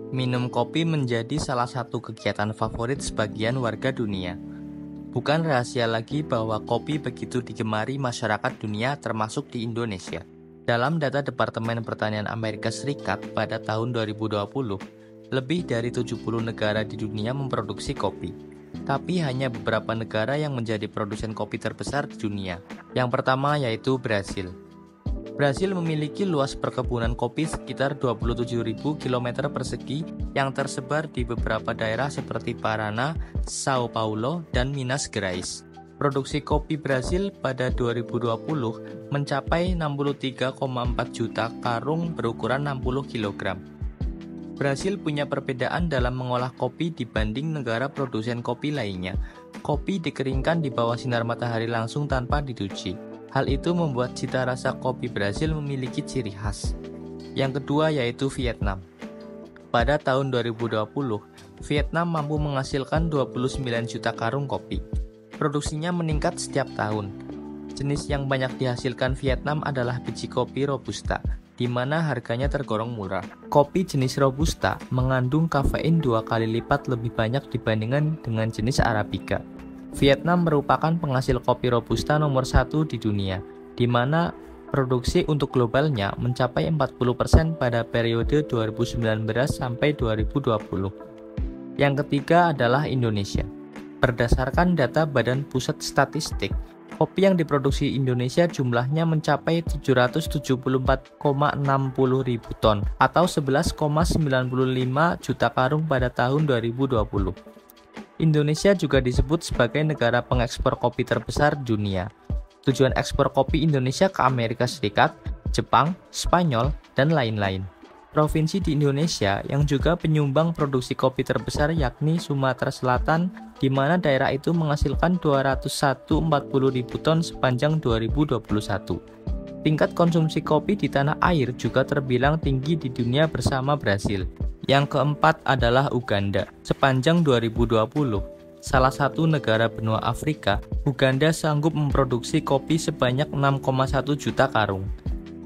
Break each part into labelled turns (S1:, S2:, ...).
S1: Minum kopi menjadi salah satu kegiatan favorit sebagian warga dunia. Bukan rahasia lagi bahwa kopi begitu digemari masyarakat dunia termasuk di Indonesia. Dalam data Departemen Pertanian Amerika Serikat pada tahun 2020, lebih dari 70 negara di dunia memproduksi kopi. Tapi hanya beberapa negara yang menjadi produsen kopi terbesar di dunia. Yang pertama yaitu Brasil. Brasil memiliki luas perkebunan kopi sekitar 27.000 km persegi yang tersebar di beberapa daerah seperti Paraná, São Paulo, dan Minas Gerais. Produksi kopi Brasil pada 2020 mencapai 63,4 juta karung berukuran 60 kg. Brasil punya perbedaan dalam mengolah kopi dibanding negara produsen kopi lainnya. Kopi dikeringkan di bawah sinar matahari langsung tanpa dicuci. Hal itu membuat cita rasa kopi Brasil memiliki ciri khas. Yang kedua yaitu Vietnam. Pada tahun 2020, Vietnam mampu menghasilkan 29 juta karung kopi. Produksinya meningkat setiap tahun. Jenis yang banyak dihasilkan Vietnam adalah biji kopi Robusta, di mana harganya tergolong murah. Kopi jenis Robusta mengandung kafein 2 kali lipat lebih banyak dibandingkan dengan jenis Arabica. Vietnam merupakan penghasil kopi Robusta nomor 1 di dunia, di mana produksi untuk globalnya mencapai 40% pada periode 2019 sampai 2020. Yang ketiga adalah Indonesia. Berdasarkan data Badan Pusat Statistik, kopi yang diproduksi Indonesia jumlahnya mencapai 774,60 ribu ton atau 11,95 juta karung pada tahun 2020. Indonesia juga disebut sebagai negara pengekspor kopi terbesar dunia. Tujuan ekspor kopi Indonesia ke Amerika Serikat, Jepang, Spanyol, dan lain-lain. Provinsi di Indonesia yang juga penyumbang produksi kopi terbesar yakni Sumatera Selatan, di mana daerah itu menghasilkan 240.000 ton sepanjang 2021. Tingkat konsumsi kopi di tanah air juga terbilang tinggi di dunia bersama Brasil. Yang keempat adalah Uganda. Sepanjang 2020, salah satu negara benua Afrika, Uganda sanggup memproduksi kopi sebanyak 6,1 juta karung.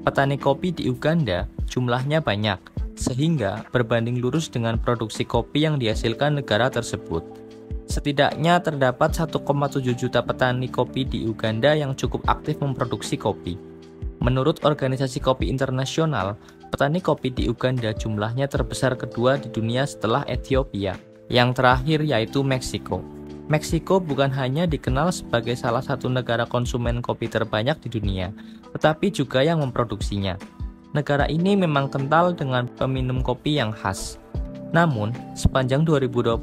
S1: Petani kopi di Uganda jumlahnya banyak, sehingga berbanding lurus dengan produksi kopi yang dihasilkan negara tersebut. Setidaknya terdapat 1,7 juta petani kopi di Uganda yang cukup aktif memproduksi kopi. Menurut Organisasi Kopi Internasional, petani kopi di Uganda jumlahnya terbesar kedua di dunia setelah Ethiopia. Yang terakhir yaitu Meksiko. Meksiko bukan hanya dikenal sebagai salah satu negara konsumen kopi terbanyak di dunia, tetapi juga yang memproduksinya. Negara ini memang kental dengan peminum kopi yang khas. Namun, sepanjang 2020,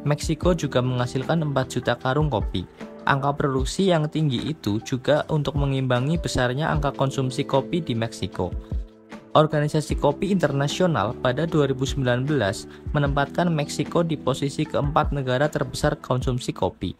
S1: Meksiko juga menghasilkan 4 juta karung kopi. Angka produksi yang tinggi itu juga untuk mengimbangi besarnya angka konsumsi kopi di Meksiko. Organisasi Kopi Internasional pada 2019 menempatkan Meksiko di posisi keempat negara terbesar konsumsi kopi.